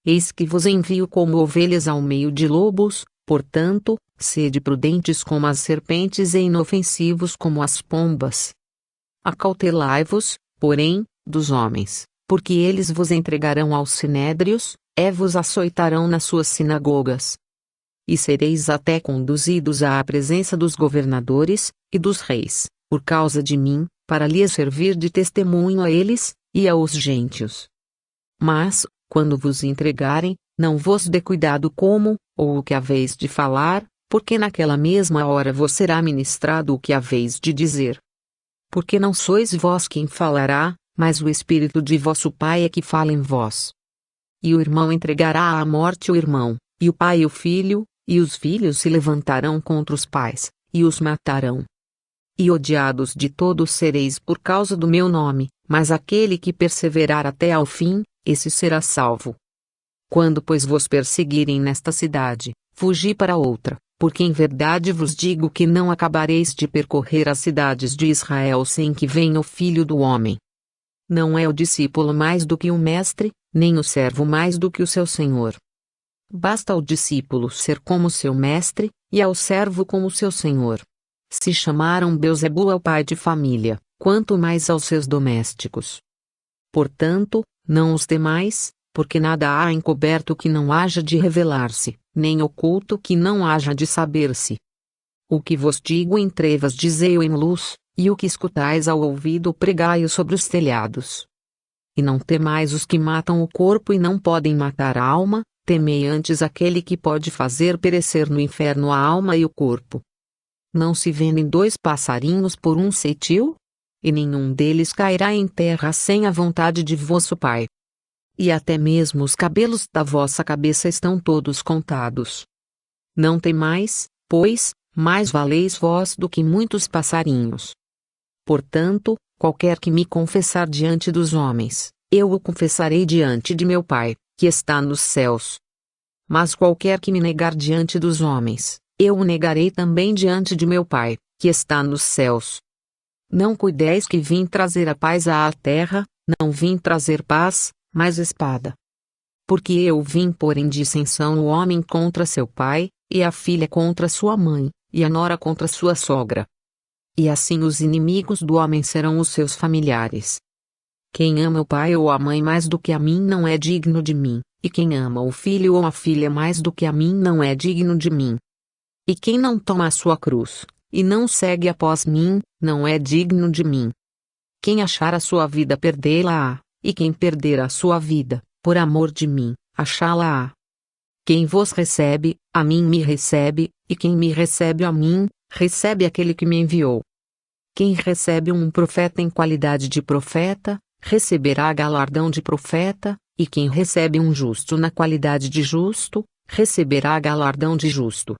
Eis que vos envio como ovelhas ao meio de lobos, portanto, sede prudentes como as serpentes e inofensivos como as pombas. Acautelai-vos, porém, dos homens, porque eles vos entregarão aos sinédrios, vos açoitarão nas suas sinagogas. E sereis até conduzidos à presença dos governadores e dos reis, por causa de mim, para lhes servir de testemunho a eles e aos gentios. Mas, quando vos entregarem, não vos dê cuidado como, ou o que haveis de falar, porque naquela mesma hora vos será ministrado o que haveis de dizer. Porque não sois vós quem falará, mas o Espírito de vosso Pai é que fala em vós. E o irmão entregará à morte o irmão, e o pai o filho, e os filhos se levantarão contra os pais, e os matarão. E odiados de todos sereis por causa do meu nome, mas aquele que perseverar até ao fim, esse será salvo. Quando pois vos perseguirem nesta cidade, fugi para outra, porque em verdade vos digo que não acabareis de percorrer as cidades de Israel sem que venha o Filho do Homem. Não é o discípulo mais do que o mestre, nem o servo mais do que o seu senhor. Basta ao discípulo ser como seu mestre, e ao servo como seu senhor. Se chamaram Belzebu ao pai de família, quanto mais aos seus domésticos. Portanto, não os temais, porque nada há encoberto que não haja de revelar-se, nem oculto que não haja de saber-se. O que vos digo em trevas dizei-o em luz, e o que escutais ao ouvido pregai-o sobre os telhados. E não temais os que matam o corpo e não podem matar a alma, temei antes aquele que pode fazer perecer no inferno a alma e o corpo. Não se vendem 2 passarinhos por um ceitil? E nenhum deles cairá em terra sem a vontade de vosso Pai. E até mesmo os cabelos da vossa cabeça estão todos contados. Não temais, pois, mais valeis vós do que muitos passarinhos. Portanto, qualquer que me confessar diante dos homens, eu o confessarei diante de meu Pai, que está nos céus. Mas qualquer que me negar diante dos homens, eu o negarei também diante de meu Pai, que está nos céus. Não cuideis que vim trazer a paz à terra, não vim trazer paz, mas espada. Porque eu vim pôr em dissensão o homem contra seu pai, e a filha contra sua mãe, e a nora contra sua sogra. E assim os inimigos do homem serão os seus familiares. Quem ama o pai ou a mãe mais do que a mim não é digno de mim, e quem ama o filho ou a filha mais do que a mim não é digno de mim. E quem não toma a sua cruz, e não segue após mim, não é digno de mim. Quem achar a sua vida perdê-la-á, e quem perder a sua vida, por amor de mim, achá-la-á. Quem vos recebe, a mim me recebe, e quem me recebe a mim, recebe aquele que me enviou. Quem recebe um profeta em qualidade de profeta, receberá galardão de profeta, e quem recebe um justo na qualidade de justo, receberá galardão de justo.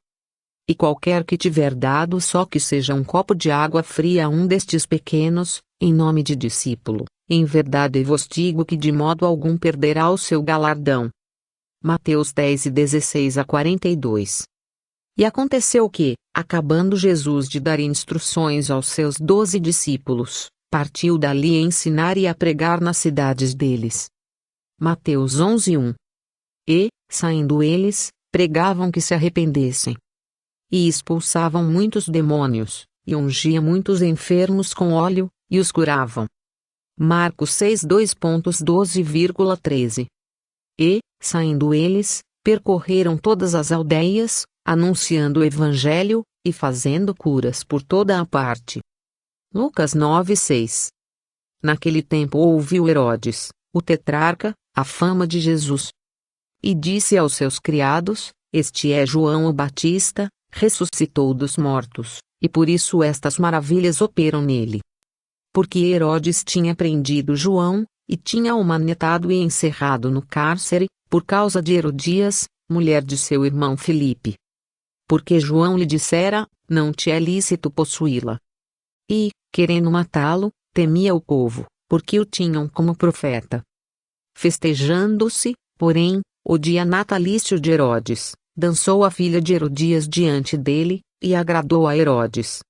E qualquer que tiver dado só que seja um copo de água fria a um destes pequenos, em nome de discípulo, em verdade vos digo que de modo algum perderá o seu galardão. Mateus 10:16-42. E aconteceu que, acabando Jesus de dar instruções aos seus 12 discípulos, partiu dali a ensinar e a pregar nas cidades deles. Mateus 11:1. E, saindo eles, pregavam que se arrependessem. E expulsavam muitos demônios, e ungiam muitos enfermos com óleo, e os curavam. Marcos 6:2.12,13. E, saindo eles, percorreram todas as aldeias, anunciando o evangelho, e fazendo curas por toda a parte. Lucas 9:6. Naquele tempo ouviu Herodes, o tetrarca, a fama de Jesus. E disse aos seus criados: Este é João o Batista, ressuscitou dos mortos, e por isso estas maravilhas operam nele. Porque Herodes tinha prendido João, e tinha-o manetado e encerrado no cárcere, por causa de Herodias, mulher de seu irmão Filipe. Porque João lhe dissera: Não te é lícito possuí-la. E, querendo matá-lo, temia o povo, porque o tinham como profeta. Festejando-se, porém, o dia natalício de Herodes, dançou a filha de Herodias diante dele, e agradou a Herodes.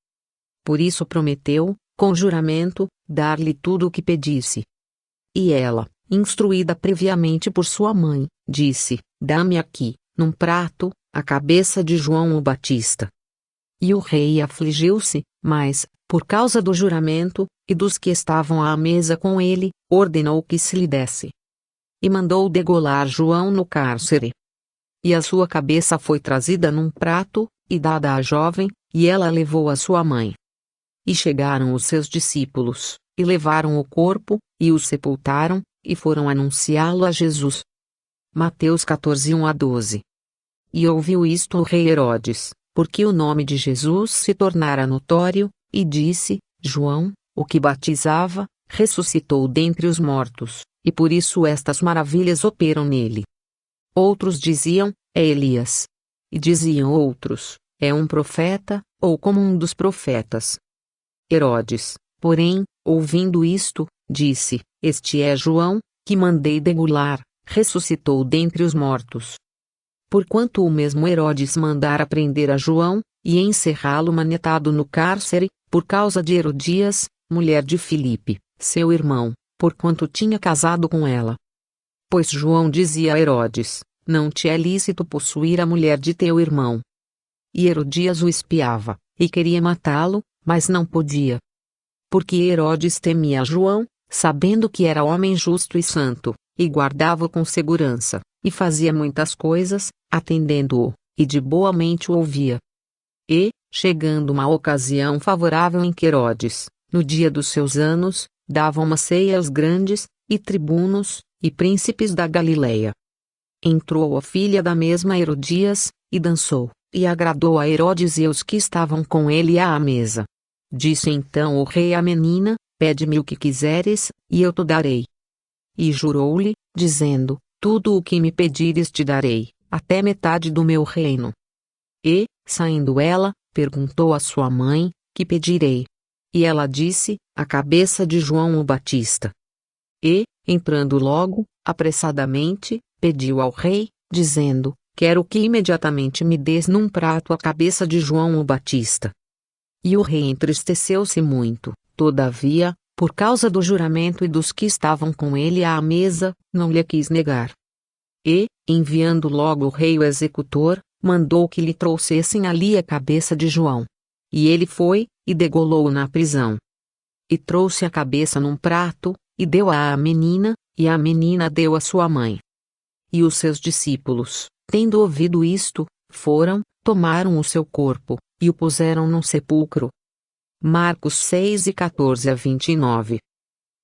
Por isso prometeu, com juramento, dar-lhe tudo o que pedisse. E ela, instruída previamente por sua mãe, disse: Dá-me aqui, num prato, a cabeça de João o Batista. E o rei afligiu-se, mas, por causa do juramento, e dos que estavam à mesa com ele, ordenou que se lhe desse. E mandou degolar João no cárcere. E a sua cabeça foi trazida num prato, e dada à jovem, e ela levou a sua mãe. E chegaram os seus discípulos, e levaram o corpo, e o sepultaram, e foram anunciá-lo a Jesus. Mateus 14, 1-12. E ouviu isto o rei Herodes, porque o nome de Jesus se tornara notório, e disse: João, o que batizava, ressuscitou dentre os mortos, e por isso estas maravilhas operam nele. Outros diziam: é Elias. E diziam outros: é um profeta, ou como um dos profetas. Herodes, porém, ouvindo isto, disse: Este é João, que mandei degolar, ressuscitou dentre os mortos. Porquanto o mesmo Herodes mandara prender a João, e encerrá-lo manetado no cárcere, por causa de Herodias, mulher de Filipe, seu irmão, porquanto tinha casado com ela. Pois João dizia a Herodes: Não te é lícito possuir a mulher de teu irmão. E Herodias o espiava, e queria matá-lo, mas não podia. Porque Herodes temia João, sabendo que era homem justo e santo, e guardava-o com segurança, e fazia muitas coisas, atendendo-o, e de boa mente o ouvia. E, chegando uma ocasião favorável em que Herodes, no dia dos seus anos, dava uma ceia aos grandes, e tribunos, e príncipes da Galileia. Entrou a filha da mesma Herodias, e dançou, e agradou a Herodes e aos que estavam com ele à mesa. Disse então o rei à menina: Pede-me o que quiseres, e eu te darei. E jurou-lhe, dizendo: Tudo o que me pedires te darei, até metade do meu reino. E, saindo ela, perguntou à sua mãe: Que pedirei? E ela disse: A cabeça de João o Batista. E, entrando logo, apressadamente, pediu ao rei, dizendo: Quero que imediatamente me des num prato a cabeça de João o Batista. E o rei entristeceu-se muito, todavia, por causa do juramento e dos que estavam com ele à mesa, não lhe quis negar. E, enviando logo o rei o executor, mandou que lhe trouxessem ali a cabeça de João. E ele foi, e degolou-o na prisão. E trouxe a cabeça num prato, e deu-a à menina, e a menina deu à sua mãe. E os seus discípulos, tendo ouvido isto, foram, tomaram o seu corpo, e o puseram num sepulcro. Marcos 6:14-29.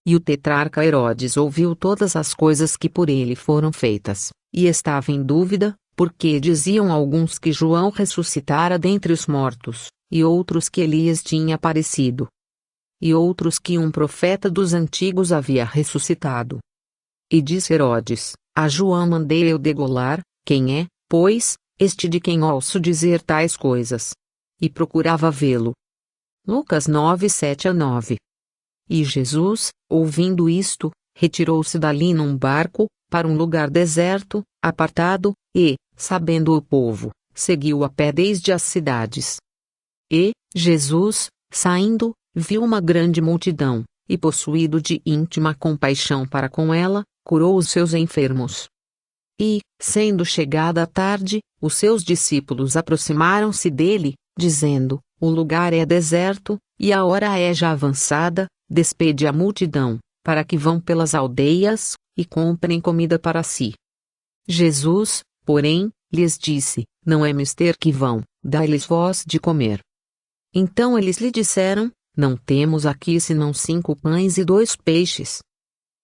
E o tetrarca Herodes ouviu todas as coisas que por ele foram feitas, e estava em dúvida, porque diziam alguns que João ressuscitara dentre os mortos, e outros que Elias tinha aparecido. E outros que um profeta dos antigos havia ressuscitado. E disse Herodes: A João mandei eu degolar, quem é, pois, este de quem ouço dizer tais coisas? E procurava vê-lo. Lucas 9:7-9. E Jesus, ouvindo isto, retirou-se dali num barco, para um lugar deserto, apartado, e, sabendo o povo, seguiu a pé desde as cidades. E, Jesus, saindo, viu uma grande multidão, e possuído de íntima compaixão para com ela, curou os seus enfermos. E, sendo chegada a tarde, os seus discípulos aproximaram-se dele, dizendo: O lugar é deserto, e a hora é já avançada, despede a multidão, para que vão pelas aldeias, e comprem comida para si. Jesus, porém, lhes disse: Não é mister que vão, dai-lhes vós de comer. Então eles lhe disseram: Não temos aqui senão 5 pães e 2 peixes.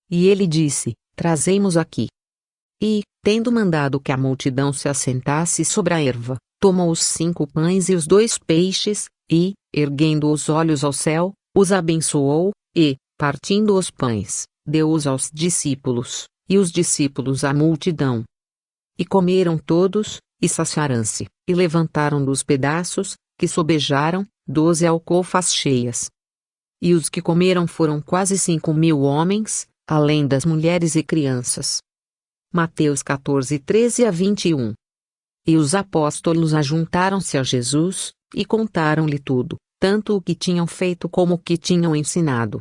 E ele disse: Trazei-mos aqui. E, tendo mandado que a multidão se assentasse sobre a erva, tomou os 5 pães e os 2 peixes, e, erguendo os olhos ao céu, os abençoou, e, partindo os pães, deu-os aos discípulos, e os discípulos à multidão. E comeram todos, e saciaram-se, e levantaram dos pedaços, que sobejaram, 12 alcofas cheias. E os que comeram foram quase 5.000 homens, além das mulheres e crianças. Mateus 14:13-21. E os apóstolos ajuntaram-se a Jesus, e contaram-lhe tudo, tanto o que tinham feito como o que tinham ensinado.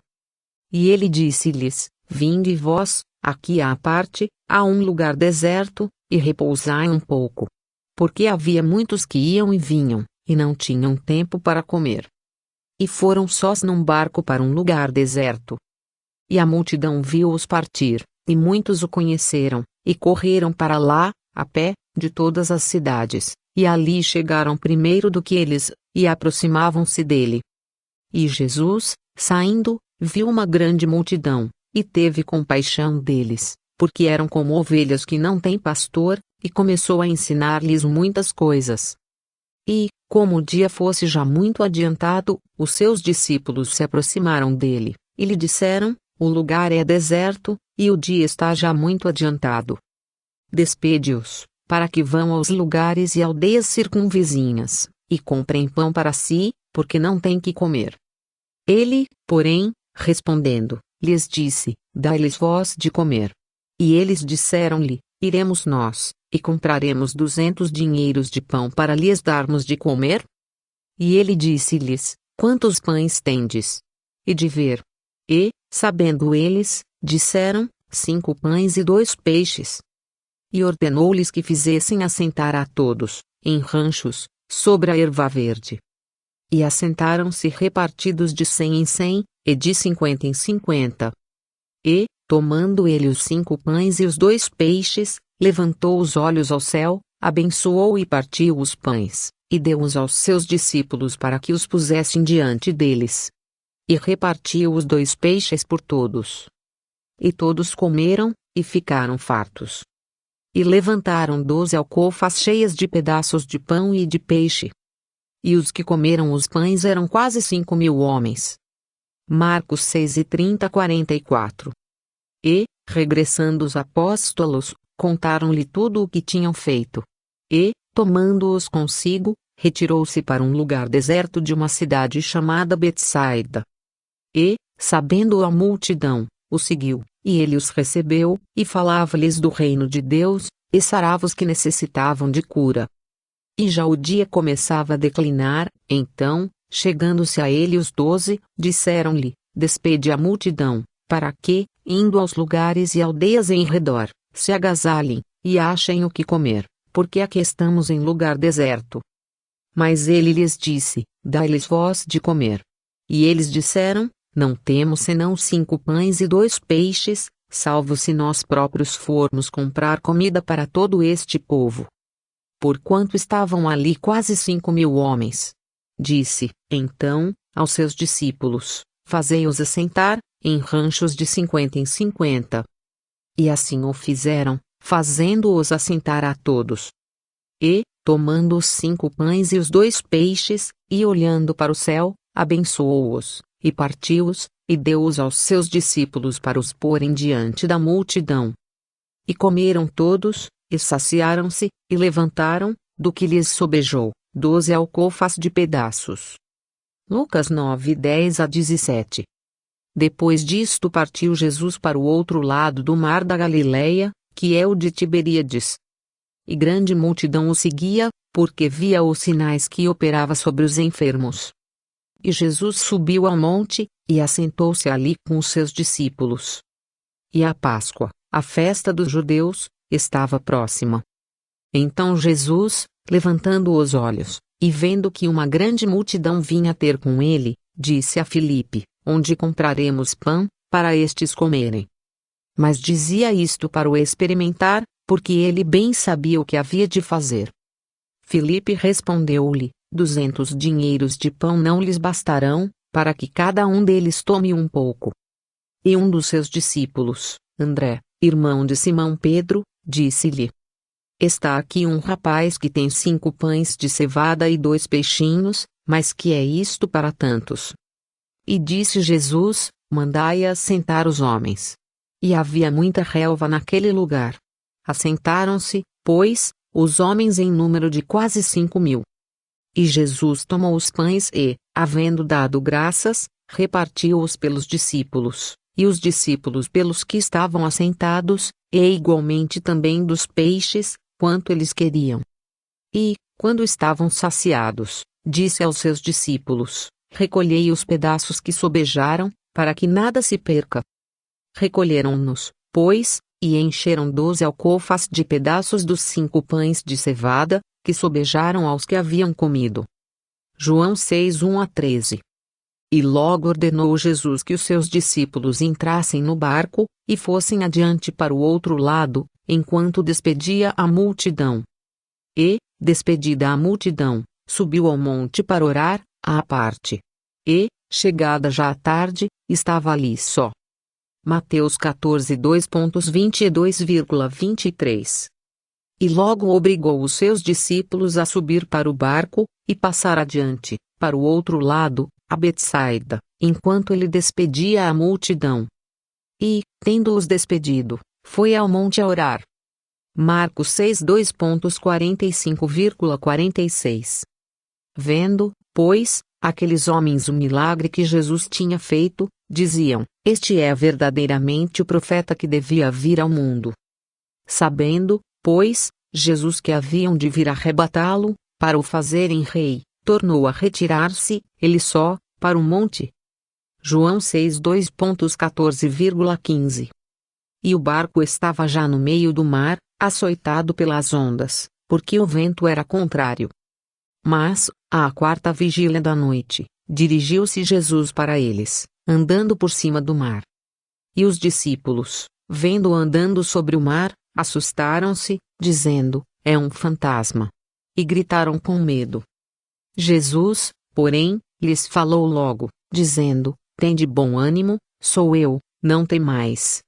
E ele disse-lhes: Vinde vós, aqui à parte, há um lugar deserto, e repousai um pouco. Porque havia muitos que iam e vinham, e não tinham tempo para comer. E foram sós num barco para um lugar deserto. E a multidão viu-os partir, e muitos o conheceram, e correram para lá, a pé, de todas as cidades, e ali chegaram primeiro do que eles, e aproximavam-se dele. E Jesus, saindo, viu uma grande multidão, e teve compaixão deles, porque eram como ovelhas que não têm pastor, e começou a ensinar-lhes muitas coisas. E, como o dia fosse já muito adiantado, os seus discípulos se aproximaram dele, e lhe disseram: o lugar é deserto, e o dia está já muito adiantado. Despede-os, para que vão aos lugares e aldeias circunvizinhas, e comprem pão para si, porque não têm que comer. Ele, porém, respondendo, lhes disse: dai-lhes vós de comer. E eles disseram-lhe: iremos nós, e compraremos 200 dinheiros de pão para lhes darmos de comer? E ele disse-lhes: quantos pães tendes? E de ver. E, sabendo eles, disseram: 5 pães e 2 peixes. E ordenou-lhes que fizessem assentar a todos, em ranchos, sobre a erva verde. E assentaram-se repartidos de 100 em 100, e de 50 em 50. E, tomando ele os 5 pães e os 2 peixes, levantou os olhos ao céu, abençoou e partiu os pães, e deu-os aos seus discípulos para que os pusessem diante deles. E repartiu os 2 peixes por todos. E todos comeram, e ficaram fartos. E levantaram 12 alcofas cheias de pedaços de pão e de peixe. E os que comeram os pães eram quase 5.000 homens. Marcos 6:30-44. E, regressando os apóstolos, contaram-lhe tudo o que tinham feito. E, tomando-os consigo, retirou-se para um lugar deserto de uma cidade chamada Betsaida. E, sabendo a multidão, o seguiu, e ele os recebeu, e falava-lhes do reino de Deus, e sarava os que necessitavam de cura. E já o dia começava a declinar, então, chegando-se a ele os 12, disseram-lhe: despede a multidão, para que, indo aos lugares e aldeias em redor, se agasalhem, e achem o que comer, porque aqui estamos em lugar deserto. Mas ele lhes disse: dai-lhes vós de comer. E eles disseram: não temos senão 5 pães e 2 peixes, salvo se nós próprios formos comprar comida para todo este povo. Porquanto estavam ali quase 5.000 homens. Disse, então, aos seus discípulos: fazei-os assentar, em ranchos de 50 em 50. E assim o fizeram, fazendo-os assentar a todos. E, tomando os 5 pães e os 2 peixes, e olhando para o céu, abençoou-os, e partiu-os, e deu-os aos seus discípulos para os porem diante da multidão. E comeram todos, e saciaram-se, e levantaram, do que lhes sobejou, 12 alcofas de pedaços. Lucas 9:10-17. Depois disto partiu Jesus para o outro lado do mar da Galileia, que é o de Tiberíades. E grande multidão o seguia, porque via os sinais que operava sobre os enfermos. E Jesus subiu ao monte, e assentou-se ali com os seus discípulos. E a Páscoa, a festa dos judeus, estava próxima. Então Jesus, levantando os olhos, e vendo que uma grande multidão vinha ter com ele, disse a Filipe: onde compraremos pão, para estes comerem? Mas dizia isto para o experimentar, porque ele bem sabia o que havia de fazer. Filipe respondeu-lhe: 200 dinheiros de pão não lhes bastarão, para que cada um deles tome um pouco. E um dos seus discípulos, André, irmão de Simão Pedro, disse-lhe: está aqui um rapaz que tem 5 pães de cevada e 2 peixinhos, mas que é isto para tantos? E disse Jesus: mandai assentar os homens. E havia muita relva naquele lugar. Assentaram-se, pois, os homens em número de quase 5.000. E Jesus tomou os pães e, havendo dado graças, repartiu-os pelos discípulos, e os discípulos pelos que estavam assentados, e igualmente também dos peixes, quanto eles queriam. E, quando estavam saciados, disse aos seus discípulos: recolhei os pedaços que sobejaram, para que nada se perca. Recolheram-nos, pois, e encheram 12 alcofas de pedaços dos 5 pães de cevada, que sobejaram aos que haviam comido. João 6, 1-13. E logo ordenou Jesus que os seus discípulos entrassem no barco, e fossem adiante para o outro lado, enquanto despedia a multidão. E, despedida a multidão, subiu ao monte para orar, à parte. E, chegada já a tarde, estava ali só. Mateus 14, 2.22,23. E logo obrigou os seus discípulos a subir para o barco, e passar adiante, para o outro lado, a Betsaida, enquanto ele despedia a multidão. E, tendo-os despedido, foi ao monte a orar. Marcos 6, 2.45,46. Vendo, pois, aqueles homens o milagre que Jesus tinha feito, diziam: Este é verdadeiramente o profeta que devia vir ao mundo. Sabendo, pois, Jesus que haviam de vir arrebatá-lo, para o fazerem rei, tornou a retirar-se, ele só, para o monte. João 6, 2.14,15. E o barco estava já no meio do mar, açoitado pelas ondas, porque o vento era contrário. Mas, à 4ª vigília da noite, dirigiu-se Jesus para eles, andando por cima do mar. E os discípulos, vendo-o andando sobre o mar, assustaram-se, dizendo: É um fantasma. E gritaram com medo. Jesus, porém, lhes falou logo, dizendo: Tende bom ânimo, sou eu, não temais.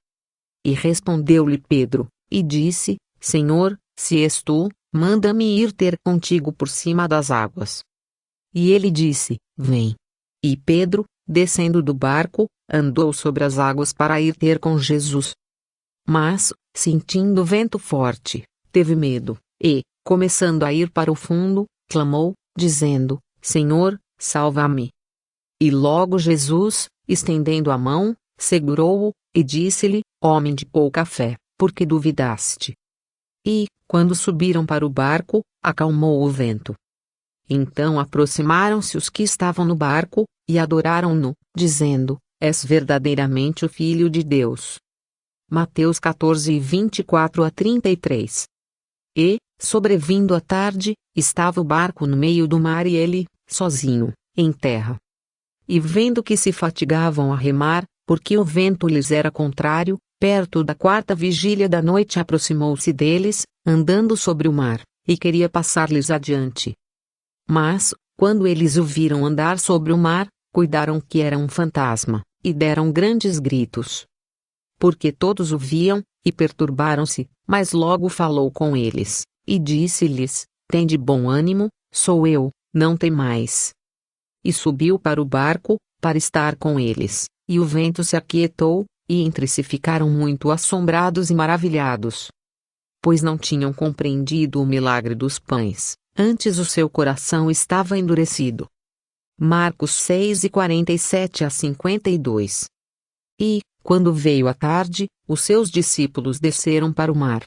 E respondeu-lhe Pedro, e disse: Senhor, se és tu, manda-me ir ter contigo por cima das águas. E ele disse: Vem. E Pedro, descendo do barco, andou sobre as águas para ir ter com Jesus. Mas, sentindo vento forte, teve medo, e, começando a ir para o fundo, clamou, dizendo: Senhor, salva-me. E logo Jesus, estendendo a mão, segurou-o, e disse-lhe: Homem de pouca fé, por que duvidaste? E, quando subiram para o barco, acalmou o vento. Então aproximaram-se os que estavam no barco, e adoraram-no, dizendo: És verdadeiramente o Filho de Deus. Mateus 14, 24-33. E, sobrevindo a tarde, estava o barco no meio do mar e ele, sozinho, em terra. E vendo que se fatigavam a remar, porque o vento lhes era contrário, perto da 4ª vigília da noite aproximou-se deles, andando sobre o mar, e queria passar-lhes adiante. Mas, quando eles o viram andar sobre o mar, cuidaram que era um fantasma, e deram grandes gritos. Porque todos o viam, e perturbaram-se, mas logo falou com eles, e disse-lhes: Tende bom ânimo, sou eu, não temais. E subiu para o barco, para estar com eles, e o vento se aquietou, e entre si ficaram muito assombrados e maravilhados. Pois não tinham compreendido o milagre dos pães, antes o seu coração estava endurecido. Marcos 6, 47-52. E, quando veio a tarde, os seus discípulos desceram para o mar.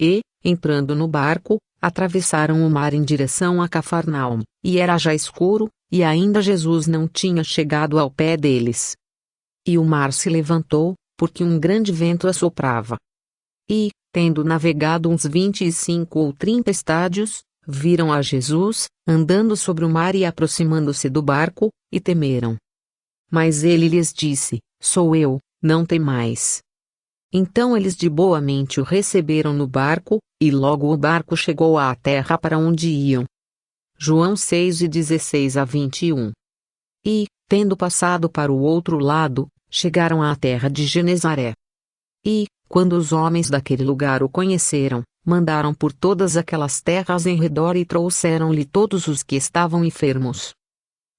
E, entrando no barco, atravessaram o mar em direção a Cafarnaum, e era já escuro, e ainda Jesus não tinha chegado ao pé deles. E o mar se levantou, porque um grande vento assoprava. E, tendo navegado uns 25 ou 30 estádios, viram a Jesus, andando sobre o mar e aproximando-se do barco, e temeram. Mas ele lhes disse: Sou eu, não temais. Então eles de boa mente o receberam no barco, e logo o barco chegou à terra para onde iam. João 6, 16-21. E, tendo passado para o outro lado, chegaram à terra de Genezaré. E, quando os homens daquele lugar o conheceram, mandaram por todas aquelas terras em redor e trouxeram-lhe todos os que estavam enfermos.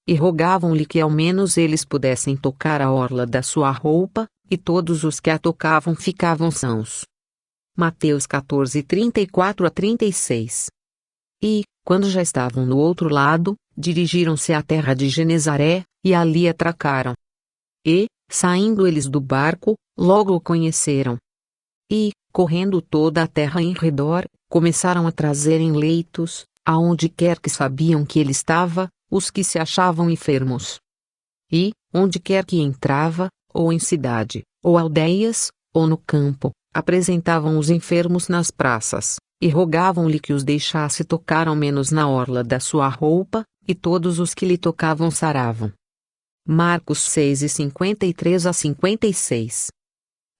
E rogavam-lhe que ao menos eles pudessem tocar a orla da sua roupa, e todos os que a tocavam ficavam sãos. Mateus 14, 34-36. E, quando já estavam no outro lado, dirigiram-se à terra de Genezaré, e ali atracaram. E, saindo eles do barco, logo o conheceram. E, correndo toda a terra em redor, começaram a trazer em leitos, aonde quer que sabiam que ele estava, os que se achavam enfermos. E, onde quer que entrava, ou em cidade, ou aldeias, ou no campo, apresentavam os enfermos nas praças, e rogavam-lhe que os deixasse tocar ao menos na orla da sua roupa, e todos os que lhe tocavam saravam. Marcos 6:53-56.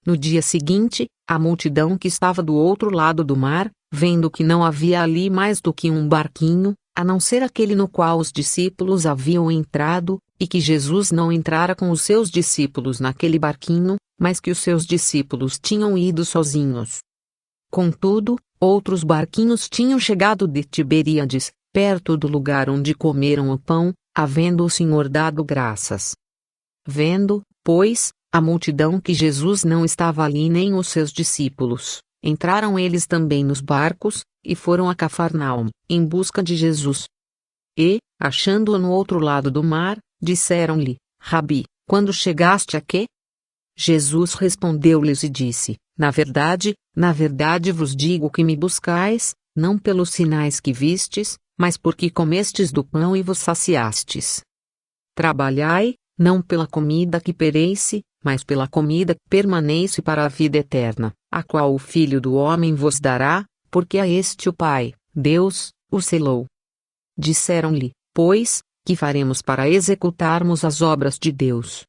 No dia seguinte, a multidão que estava do outro lado do mar, vendo que não havia ali mais do que um barquinho, a não ser aquele no qual os discípulos haviam entrado, e que Jesus não entrara com os seus discípulos naquele barquinho, mas que os seus discípulos tinham ido sozinhos. Contudo, outros barquinhos tinham chegado de Tiberíades, perto do lugar onde comeram o pão, havendo o Senhor dado graças. Vendo, pois, a multidão que Jesus não estava ali nem os seus discípulos, entraram eles também nos barcos, e foram a Cafarnaum, em busca de Jesus. E, achando-o no outro lado do mar, disseram-lhe: Rabi, quando chegaste aqui? Jesus respondeu-lhes e disse: na verdade vos digo que me buscais, não pelos sinais que vistes, mas porque comestes do pão e vos saciastes. Trabalhai, não pela comida que perece, mas pela comida que permanece para a vida eterna, a qual o Filho do Homem vos dará, porque a este o Pai, Deus, o selou. Disseram-lhe, pois, que faremos para executarmos as obras de Deus?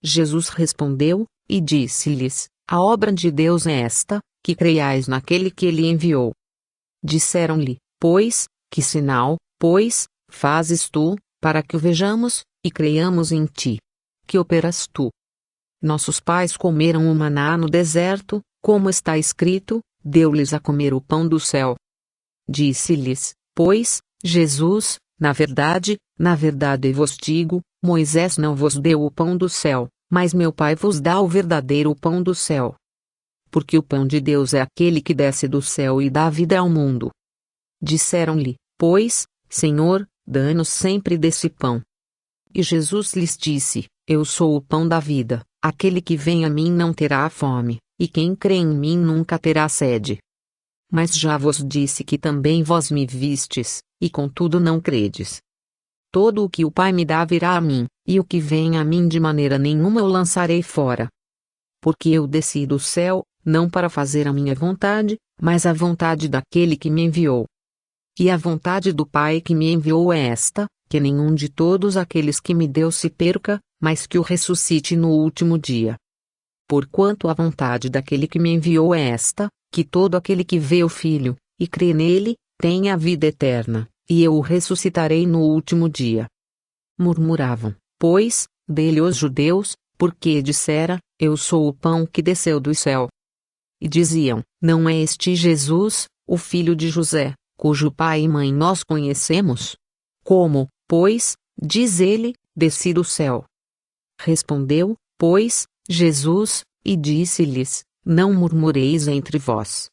Jesus respondeu, e disse-lhes: a obra de Deus é esta, que creiais naquele que ele enviou. Disseram-lhe, pois, que sinal, pois, fazes tu, para que o vejamos, e creiamos em ti? Que operas tu? Nossos pais comeram o maná no deserto, como está escrito, deu-lhes a comer o pão do céu. Disse-lhes, pois, Jesus: na verdade vos digo, Moisés não vos deu o pão do céu, mas meu Pai vos dá o verdadeiro pão do céu. Porque o pão de Deus é aquele que desce do céu e dá vida ao mundo. Disseram-lhe, pois, Senhor, dá-nos sempre desse pão. E Jesus lhes disse: eu sou o pão da vida, aquele que vem a mim não terá fome, e quem crê em mim nunca terá sede. Mas já vos disse que também vós me vistes, e contudo não credes. Todo o que o Pai me dá virá a mim, e o que vem a mim de maneira nenhuma eu lançarei fora. Porque eu desci do céu, não para fazer a minha vontade, mas a vontade daquele que me enviou. E a vontade do Pai que me enviou é esta, que nenhum de todos aqueles que me deu se perca, mas que o ressuscite no último dia. Porquanto a vontade daquele que me enviou é esta, que todo aquele que vê o Filho, e crê nele, tenha a vida eterna, e eu o ressuscitarei no último dia. Murmuravam, pois, dele os judeus, porque dissera: eu sou o pão que desceu do céu. E diziam: não é este Jesus, o filho de José, cujo pai e mãe nós conhecemos? Como, pois, diz ele, desci do céu? Respondeu, pois, Jesus, e disse-lhes: não murmureis entre vós.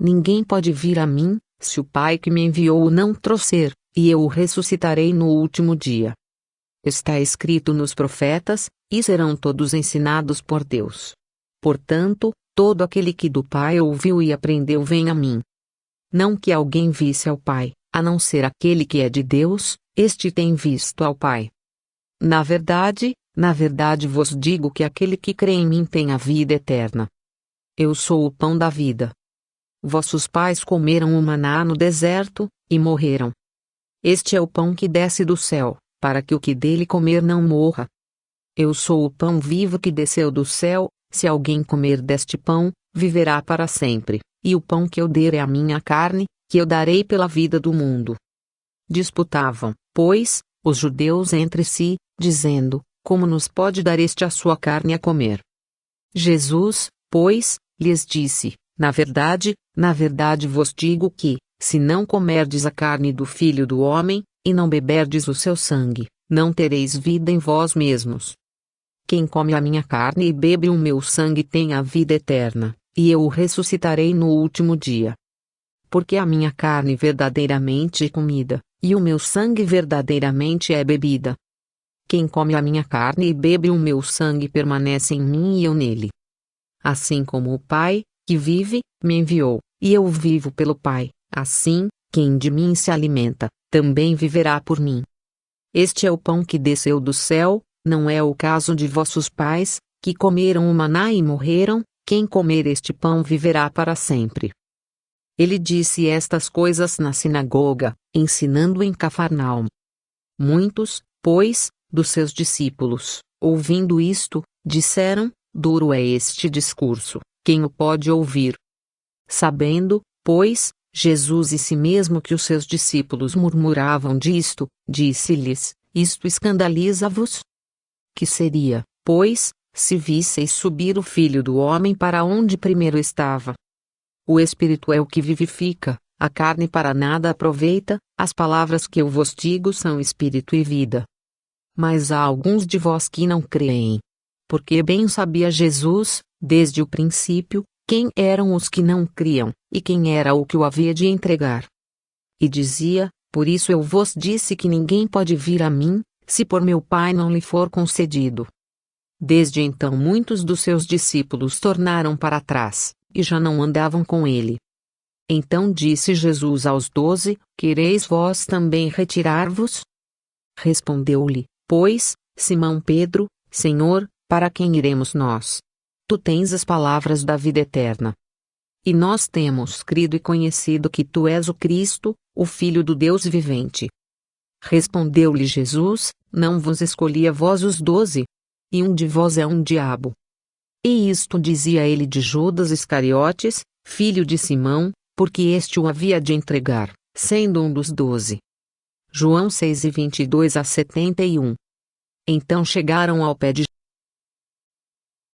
Ninguém pode vir a mim, se o Pai que me enviou o não trouxer, e eu o ressuscitarei no último dia. Está escrito nos profetas, e serão todos ensinados por Deus. Portanto, todo aquele que do Pai ouviu e aprendeu vem a mim. Não que alguém visse ao Pai, a não ser aquele que é de Deus, este tem visto ao Pai. Na verdade vos digo que aquele que crê em mim tem a vida eterna. Eu sou o pão da vida. Vossos pais comeram o maná no deserto, e morreram. Este é o pão que desce do céu, para que o que dele comer não morra. Eu sou o pão vivo que desceu do céu, se alguém comer deste pão, viverá para sempre, e o pão que eu der é a minha carne, que eu darei pela vida do mundo. Disputavam, pois, os judeus entre si, dizendo: como nos pode dar este a sua carne a comer? Jesus, pois, lhes disse: na verdade vos digo que, se não comerdes a carne do Filho do Homem, e não beberdes o seu sangue, não tereis vida em vós mesmos. Quem come a minha carne e bebe o meu sangue tem a vida eterna, e eu o ressuscitarei no último dia. Porque a minha carne verdadeiramente é comida, e o meu sangue verdadeiramente é bebida. Quem come a minha carne e bebe o meu sangue permanece em mim e eu nele. Assim como o Pai, que vive, me enviou, e eu vivo pelo Pai, assim, quem de mim se alimenta, também viverá por mim. Este é o pão que desceu do céu, não é o caso de vossos pais, que comeram o maná e morreram, quem comer este pão viverá para sempre. Ele disse estas coisas na sinagoga, ensinando em Cafarnaum. Muitos, pois, dos seus discípulos, ouvindo isto, disseram: duro é este discurso, quem o pode ouvir? Sabendo, pois, Jesus em si mesmo que os seus discípulos murmuravam disto, disse-lhes: isto escandaliza-vos? Que seria, pois, se visseis subir o Filho do Homem para onde primeiro estava? O Espírito é o que vivifica, a carne para nada aproveita, as palavras que eu vos digo são Espírito e vida. Mas há alguns de vós que não creem. Porque bem sabia Jesus, desde o princípio, quem eram os que não criam, e quem era o que o havia de entregar. E dizia: por isso eu vos disse que ninguém pode vir a mim, se por meu Pai não lhe for concedido. Desde então muitos dos seus discípulos tornaram para trás, e já não andavam com ele. Então disse Jesus aos 12: quereis vós também retirar-vos? Respondeu-lhe, pois, Simão Pedro: Senhor, para quem iremos nós? Tu tens as palavras da vida eterna. E nós temos crido e conhecido que tu és o Cristo, o Filho do Deus vivente. Respondeu-lhe Jesus: não vos escolhi a vós os 12? E um de vós é um diabo. E isto dizia ele de Judas Iscariotes, filho de Simão, porque este o havia de entregar, sendo um dos 12. João 6:22-71. Então chegaram ao pé de